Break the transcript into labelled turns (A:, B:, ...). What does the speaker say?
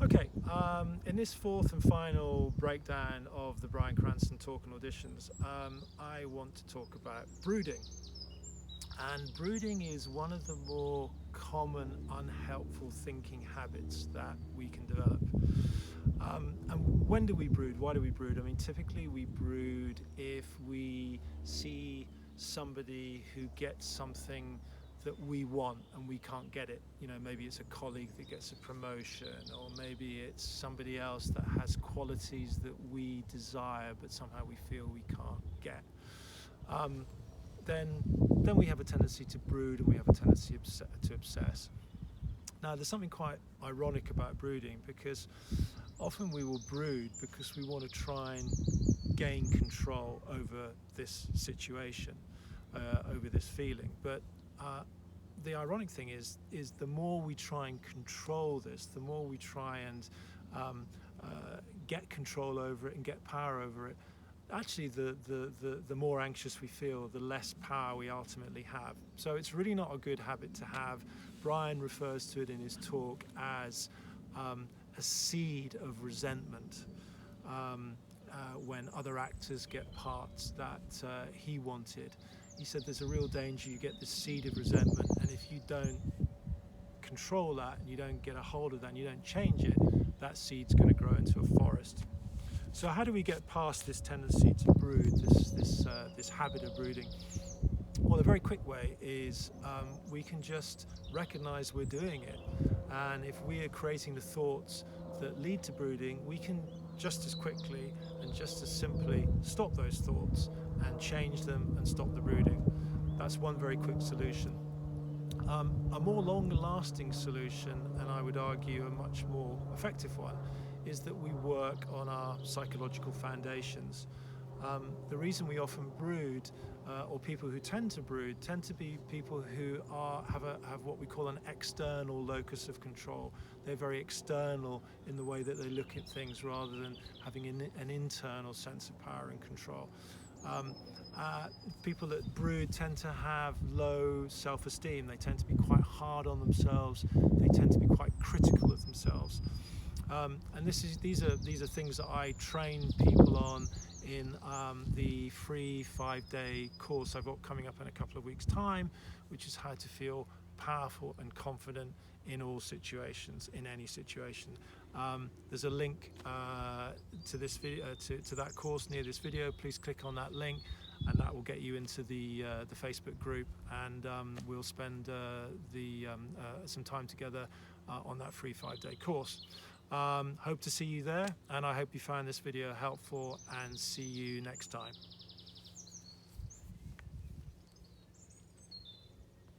A: Okay, in this fourth and final breakdown of the Bryan Cranston talk and auditions, I want to talk about brooding. And brooding is one of the more common unhelpful thinking habits that we can develop. And when do we brood? Why do we brood? I mean, typically we brood if we see somebody who gets something that we want and we can't get it. You know, maybe it's a colleague that gets a promotion, or maybe it's somebody else that has qualities that we desire but somehow we feel we can't get. Then we have a tendency to brood, and we have a tendency to obsess. Now, there's something quite ironic about brooding, because often we will brood because we want to try and gain control over this situation, over this feeling. But the ironic thing is the more we try and control this, the more we try and get control over it and get power over it, actually the more anxious we feel, the less power we ultimately have. So it's really not a good habit to have. Bryan refers to it in his talk as a seed of resentment. When other actors get parts that he wanted, he said there's a real danger you get this seed of resentment, and if you don't control that and you don't get a hold of that and you don't change it, that seed's going to grow into a forest. So how do we get past this tendency to brood, this habit of brooding? Well, a very quick way is we can just recognize we're doing it, and if we are creating the thoughts that lead to brooding, we can just as quickly and just as simply stop those thoughts and change them and stop the brooding. That's one very quick solution. A more long-lasting solution, and I would argue a much more effective one, is that we work on our psychological foundations. The reason we often brood, or people who tend to brood, tend to be people who have what we call an external locus of control. They're very external in the way that they look at things, rather than having an internal sense of power and control. People that brood tend to have low self-esteem. They tend to be quite hard on themselves. They tend to be quite critical of themselves. And these are things that I train people on in the free 5-day course I've got coming up in a couple of weeks' time, which is how to feel powerful and confident in all situations, in any situation. There's a link to this video, to that course near this video. Please click on that link, and that will get you into the Facebook group, and we'll spend some time together on that free 5-day course. Hope to see you there, and I hope you found this video helpful, and see you next time.